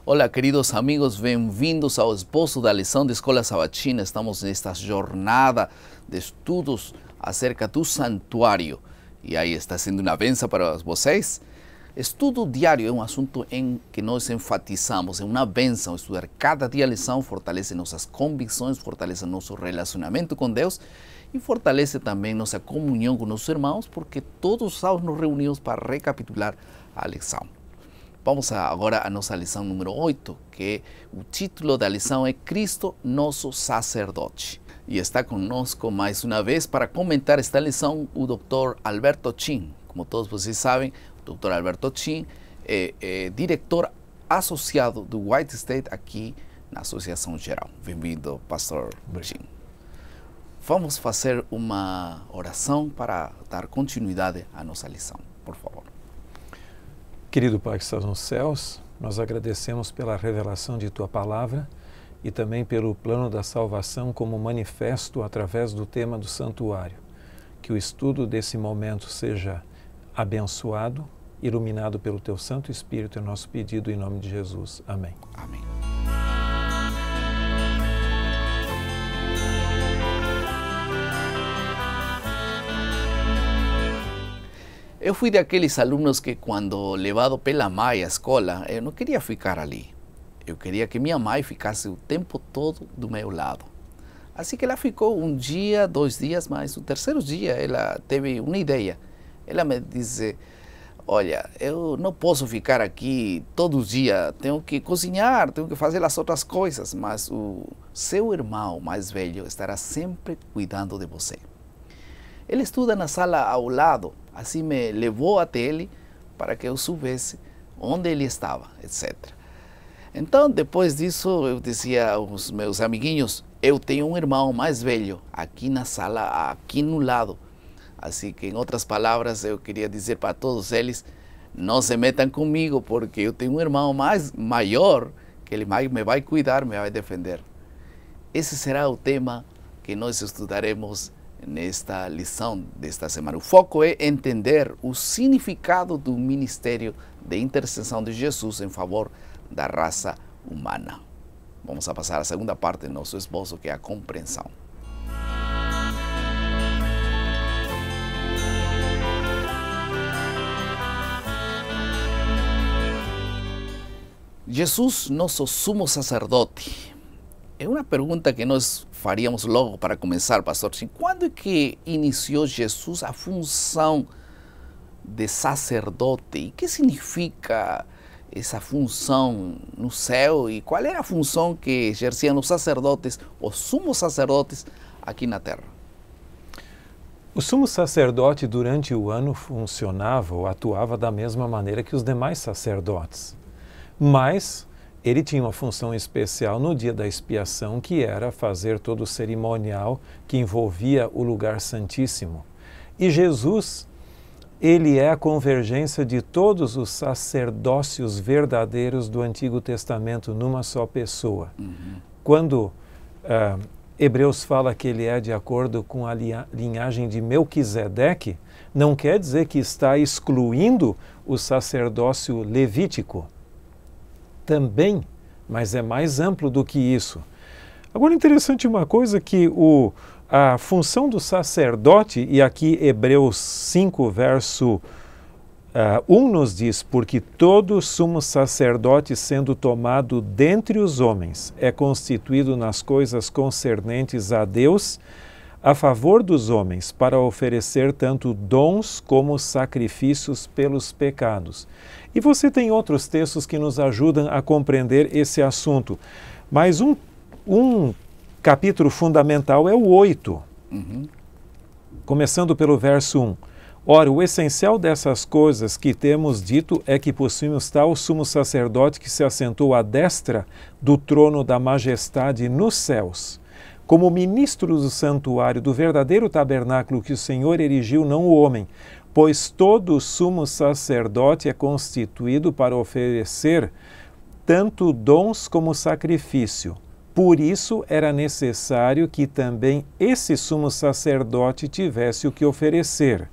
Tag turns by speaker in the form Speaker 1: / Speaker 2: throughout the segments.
Speaker 1: Olá, queridos amigos, bem-vindos ao esboço da lição de Escola Sabatina. Estamos nesta jornada de estudos acerca do santuário. E aí está sendo uma benção para vocês. Estudo diário é um assunto em que nós enfatizamos, é uma benção. Estudar cada dia a lição fortalece nossas convicções, fortalece nosso relacionamento com Deus e fortalece também nossa comunhão com nossos irmãos, porque todos os sábados nos reunimos para recapitular a lição. Vamos agora à nossa lição número 8, que o título da lição é Cristo, nosso sacerdote. E está conosco mais uma vez para comentar esta lição o Dr. Alberto Chin. Como todos vocês sabem, o Dr. Alberto Chin é diretor associado do White State aqui na Associação Geral. Bem-vindo, Pastor Chin. Vamos fazer uma oração para dar continuidade à nossa lição, por favor.
Speaker 2: Querido Pai que estás nos céus, nós agradecemos pela revelação de Tua Palavra e também pelo plano da salvação como manifesto através do tema do santuário. Que o estudo desse momento seja abençoado, iluminado pelo Teu Santo Espírito, é nosso pedido em nome de Jesus. Amém.
Speaker 1: Amém. Eu fui daqueles alunos que, quando levado pela mãe à escola, eu não queria ficar ali. Eu queria que minha mãe ficasse o tempo todo do meu lado. Assim que ela ficou um dia, 2 dias, mas o terceiro dia ela teve uma ideia. Ela me disse: olha, eu não posso ficar aqui todo dia, tenho que cozinhar, tenho que fazer as outras coisas, mas o seu irmão mais velho estará sempre cuidando de você. Ele estuda na sala ao lado, assim me levou até ele para que eu soubesse onde ele estava, etc. Então, depois disso, eu dizia aos meus amiguinhos: eu tenho um irmão mais velho aqui na sala, aqui no lado. Assim que, em outras palavras, eu queria dizer para todos eles: não se metam comigo, porque eu tenho um irmão maior, que ele me vai cuidar, me vai defender. Esse será o tema que nós estudaremos nesta lição desta semana. O foco é entender o significado do ministério de intercessão de Jesus em favor da raça humana. Vamos a passar à segunda parte do nosso esboço, que é a compreensão. Jesus, nosso sumo sacerdote. É uma pergunta que nós faríamos logo para começar, pastor. Quando é que iniciou Jesus a função de sacerdote? E o que significa essa função no céu? E qual era a função que exerciam os sacerdotes, os sumos sacerdotes, aqui na terra?
Speaker 2: O sumo sacerdote durante o ano funcionava ou atuava da mesma maneira que os demais sacerdotes. Mas ele tinha uma função especial no dia da expiação, que era fazer todo o cerimonial que envolvia o lugar santíssimo. E Jesus, ele é a convergência de todos os sacerdócios verdadeiros do Antigo Testamento numa só pessoa. Quando Hebreus fala que ele é de acordo com a linhagem de Melquisedeque, não quer dizer que está excluindo o sacerdócio levítico. Também, mas é mais amplo do que isso. Agora, interessante uma coisa, que a função do sacerdote, e aqui Hebreus 5, verso 1 nos diz: porque todo sumo sacerdote, sendo tomado dentre os homens, é constituído nas coisas concernentes a Deus, a favor dos homens, para oferecer tanto dons como sacrifícios pelos pecados. E você tem outros textos que nos ajudam a compreender esse assunto. Mas um capítulo fundamental é o 8. Começando pelo verso 1. Ora, o essencial dessas coisas que temos dito é que possuímos tal sumo sacerdote que se assentou à destra do trono da majestade nos céus, como ministro do santuário, do verdadeiro tabernáculo que o Senhor erigiu, não o homem, pois todo sumo sacerdote é constituído para oferecer tanto dons como sacrifício. Por isso era necessário que também esse sumo sacerdote tivesse o que oferecer.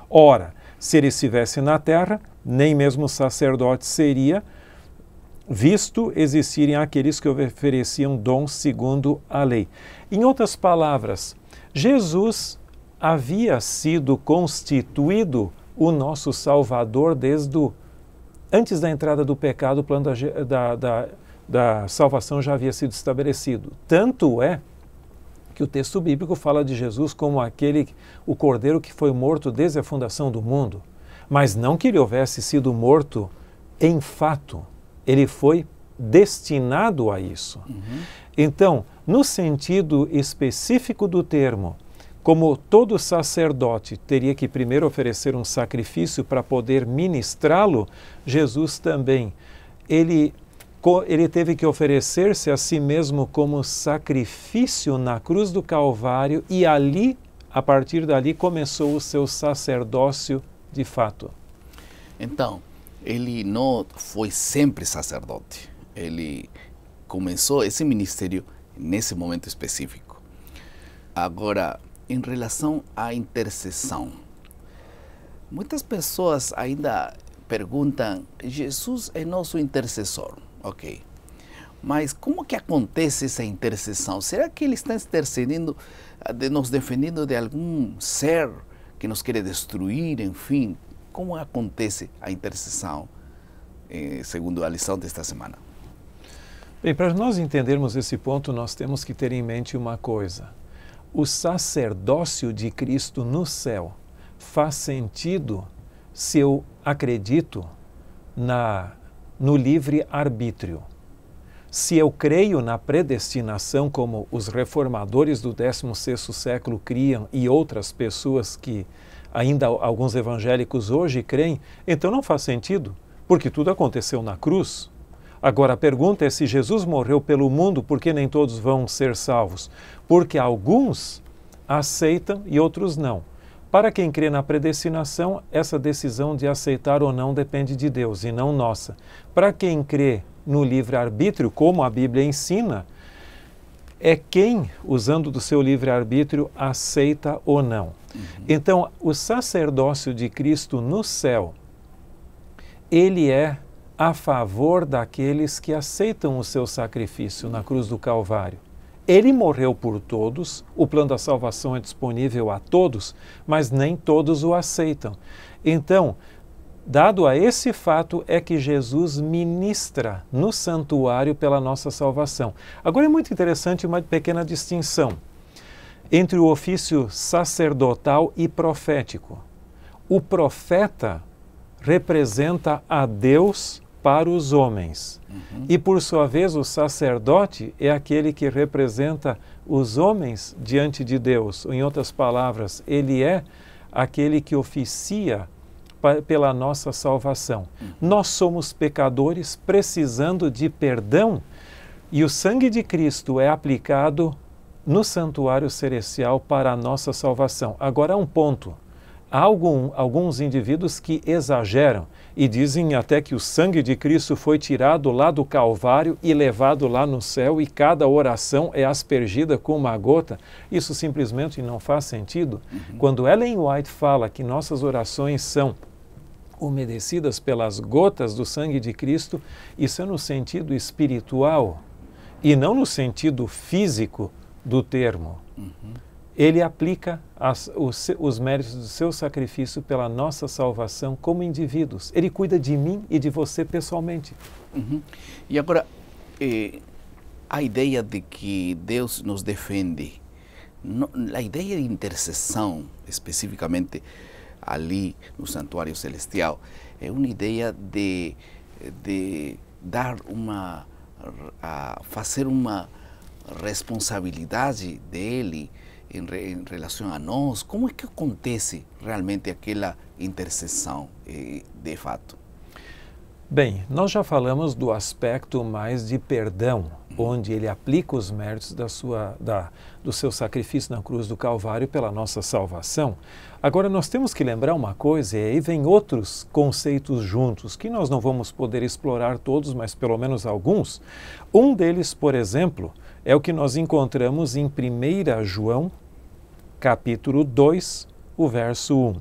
Speaker 2: Ora, se ele estivesse na terra, nem mesmo sacerdote seria, visto existirem aqueles que ofereciam dons segundo a lei. Em outras palavras, Jesus havia sido constituído o nosso Salvador antes da entrada do pecado. O plano da salvação já havia sido estabelecido. Tanto é que o texto bíblico fala de Jesus como o cordeiro que foi morto desde a fundação do mundo, mas não que ele houvesse sido morto em fato. Ele foi destinado a isso. Então, no sentido específico do termo, como todo sacerdote teria que primeiro oferecer um sacrifício para poder ministrá-lo, Jesus também, ele teve que oferecer-se a si mesmo como sacrifício na cruz do Calvário, e ali, a partir dali, começou o seu sacerdócio de fato.
Speaker 1: Então, ele não foi sempre sacerdote. Ele começou esse ministério nesse momento específico. Agora, em relação à intercessão, muitas pessoas ainda perguntam: Jesus é nosso intercessor, ok? Mas como que acontece essa intercessão? Será que ele está intercedendo, nos defendendo de algum ser que nos quer destruir, enfim? Como acontece a intercessão, segundo a lição desta semana?
Speaker 2: Bem, para nós entendermos esse ponto, nós temos que ter em mente uma coisa. O sacerdócio de Cristo no céu faz sentido se eu acredito no livre-arbítrio. Se eu creio na predestinação, como os reformadores do 16º século criam e outras pessoas que ainda alguns evangélicos hoje creem, então não faz sentido, porque tudo aconteceu na cruz. Agora a pergunta é: se Jesus morreu pelo mundo, por que nem todos vão ser salvos? Porque alguns aceitam e outros não. Para quem crê na predestinação, essa decisão de aceitar ou não depende de Deus e não nossa. Para quem crê no livre-arbítrio, como a Bíblia ensina, é quem, usando do seu livre-arbítrio, aceita ou não. Então, o sacerdócio de Cristo no céu, ele é a favor daqueles que aceitam o seu sacrifício na cruz do Calvário. Ele morreu por todos, o plano da salvação é disponível a todos, mas nem todos o aceitam. Então, dado a esse fato, é que Jesus ministra no santuário pela nossa salvação. Agora é muito interessante uma pequena distinção entre o ofício sacerdotal e profético. O profeta representa a Deus para os homens. E, por sua vez, o sacerdote é aquele que representa os homens diante de Deus. Em outras palavras, ele é aquele que oficia pela nossa salvação. Nós somos pecadores precisando de perdão, e o sangue de Cristo é aplicado no santuário celestial para a nossa salvação. Agora, há um ponto. Há alguns indivíduos que exageram e dizem até que o sangue de Cristo foi tirado lá do Calvário e levado lá no céu, e cada oração é aspergida com uma gota. Isso simplesmente não faz sentido. Quando Ellen White fala que nossas orações são umedecidas pelas gotas do sangue de Cristo, isso é no sentido espiritual e não no sentido físico do termo. Ele aplica os méritos do seu sacrifício pela nossa salvação como indivíduos. Ele cuida de mim e de você pessoalmente.
Speaker 1: E agora, a ideia de que Deus nos defende, a ideia de intercessão, especificamente ali no santuário celestial, é uma ideia de fazer uma responsabilidade dele em relação a nós. Como é que acontece realmente aquela intercessão de fato?
Speaker 2: Bem, nós já falamos do aspecto mais de perdão, onde ele aplica os méritos do seu sacrifício na cruz do Calvário pela nossa salvação. Agora, nós temos que lembrar uma coisa, e aí vem outros conceitos juntos, que nós não vamos poder explorar todos, mas pelo menos alguns. Um deles, por exemplo, é o que nós encontramos em 1 João, capítulo 2, o verso 1.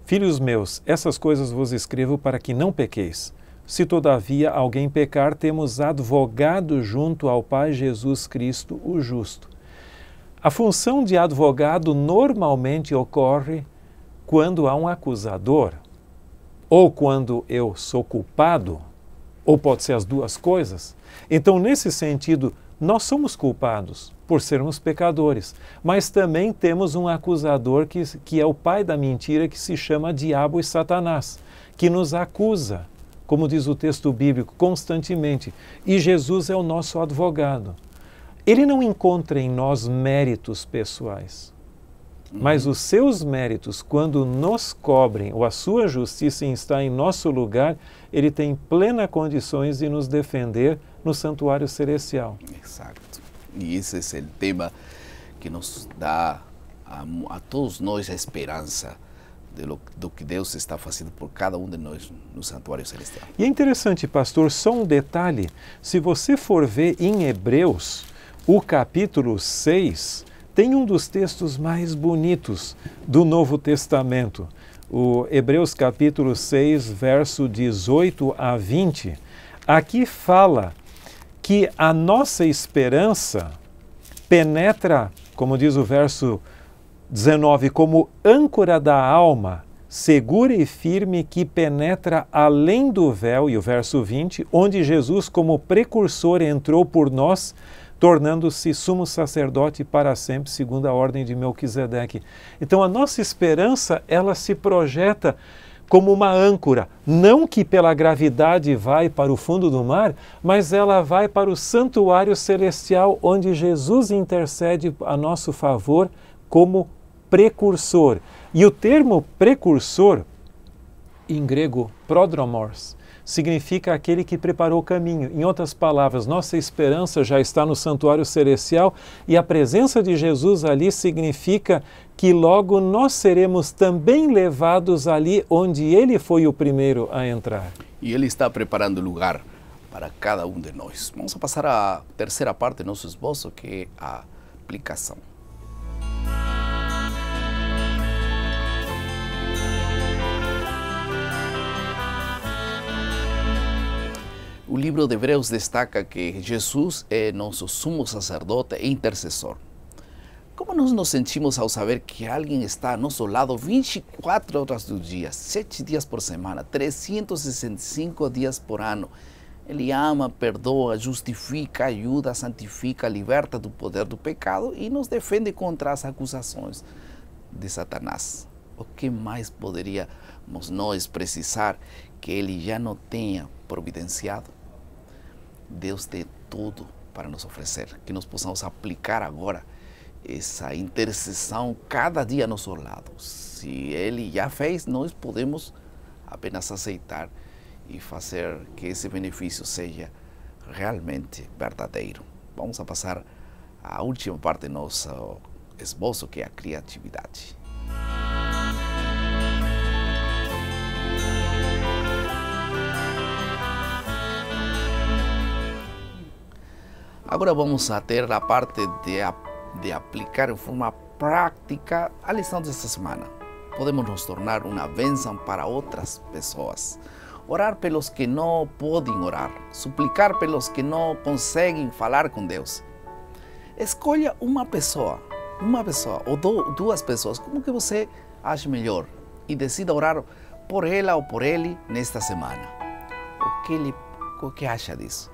Speaker 2: Filhos meus, essas coisas vos escrevo para que não pequeis. Se todavia alguém pecar, temos advogado junto ao Pai, Jesus Cristo, o justo. A função de advogado normalmente ocorre quando há um acusador, ou quando eu sou culpado, ou pode ser as duas coisas. Então, nesse sentido, nós somos culpados por sermos pecadores, mas também temos um acusador que é o pai da mentira, que se chama Diabo e Satanás, que nos acusa, como diz o texto bíblico, constantemente. E Jesus é o nosso advogado. Ele não encontra em nós méritos pessoais, mas os seus méritos, quando nos cobrem, ou a sua justiça está em nosso lugar, ele tem plena condições de nos defender no santuário celestial.
Speaker 1: Exato. E esse é o tema que nos dá a todos nós a esperança do que Deus está fazendo por cada um de nós no santuário celestial.
Speaker 2: E é interessante, pastor, só um detalhe. Se você for ver em Hebreus, o capítulo 6, tem um dos textos mais bonitos do Novo Testamento. O Hebreus capítulo 6, verso 18 a 20. Aqui fala que a nossa esperança penetra, como diz o verso 19, como âncora da alma, segura e firme, que penetra além do véu, e o verso 20, onde Jesus, como precursor, entrou por nós, tornando-se sumo sacerdote para sempre, segundo a ordem de Melquisedeque. Então a nossa esperança, ela se projeta como uma âncora, não que pela gravidade vai para o fundo do mar, mas ela vai para o santuário celestial, onde Jesus intercede a nosso favor como precursor. E o termo precursor, em grego prodromos, significa aquele que preparou o caminho. Em outras palavras, nossa esperança já está no santuário celestial e a presença de Jesus ali significa que logo nós seremos também levados ali onde Ele foi o primeiro a entrar.
Speaker 1: E Ele está preparando lugar para cada um de nós. Vamos passar à terceira parte do nosso esboço, que é a aplicação. O livro de Hebreus destaca que Jesus é nosso sumo sacerdote e intercessor. Como nós nos sentimos ao saber que alguém está ao nosso lado 24 horas do dia, 7 dias por semana, 365 dias por ano? Ele ama, perdoa, justifica, ajuda, santifica, liberta do poder do pecado e nos defende contra as acusações de Satanás. O que mais poderíamos nós precisar que Ele já não tenha providenciado? Deus tem tudo para nos oferecer, que nós possamos aplicar agora essa intercessão cada dia ao nosso lado. Se Ele já fez, nós podemos apenas aceitar e fazer que esse benefício seja realmente verdadeiro. Vamos a passar à última parte do nosso esboço, que é a criatividade. Agora vamos a ter a parte de aplicar em forma prática a lição desta semana. Podemos nos tornar uma bênção para outras pessoas. Orar pelos que não podem orar. Suplicar pelos que não conseguem falar com Deus. Escolha uma pessoa ou duas pessoas, como que você acha melhor, e decida orar por ela ou por ele nesta semana. O que acha disso?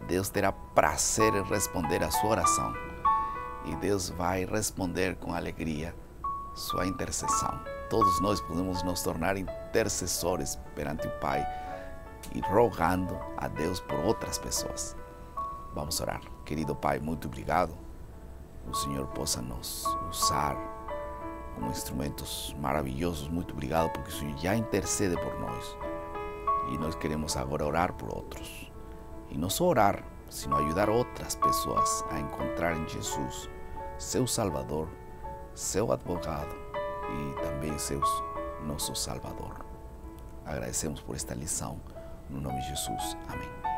Speaker 1: Deus terá prazer em responder a sua oração e Deus vai responder com alegria sua intercessão. Todos nós podemos nos tornar intercessores perante o Pai e rogando a Deus por outras pessoas. Vamos orar. Querido Pai, muito obrigado. O Senhor possa nos usar como instrumentos maravilhosos. Muito obrigado porque o Senhor já intercede por nós e nós queremos agora orar por outros. E não só orar, sino ajudar outras pessoas a encontrar em Jesus seu Salvador, seu advogado e também nosso Salvador. Agradecemos por esta lição, no nome de Jesus. Amém.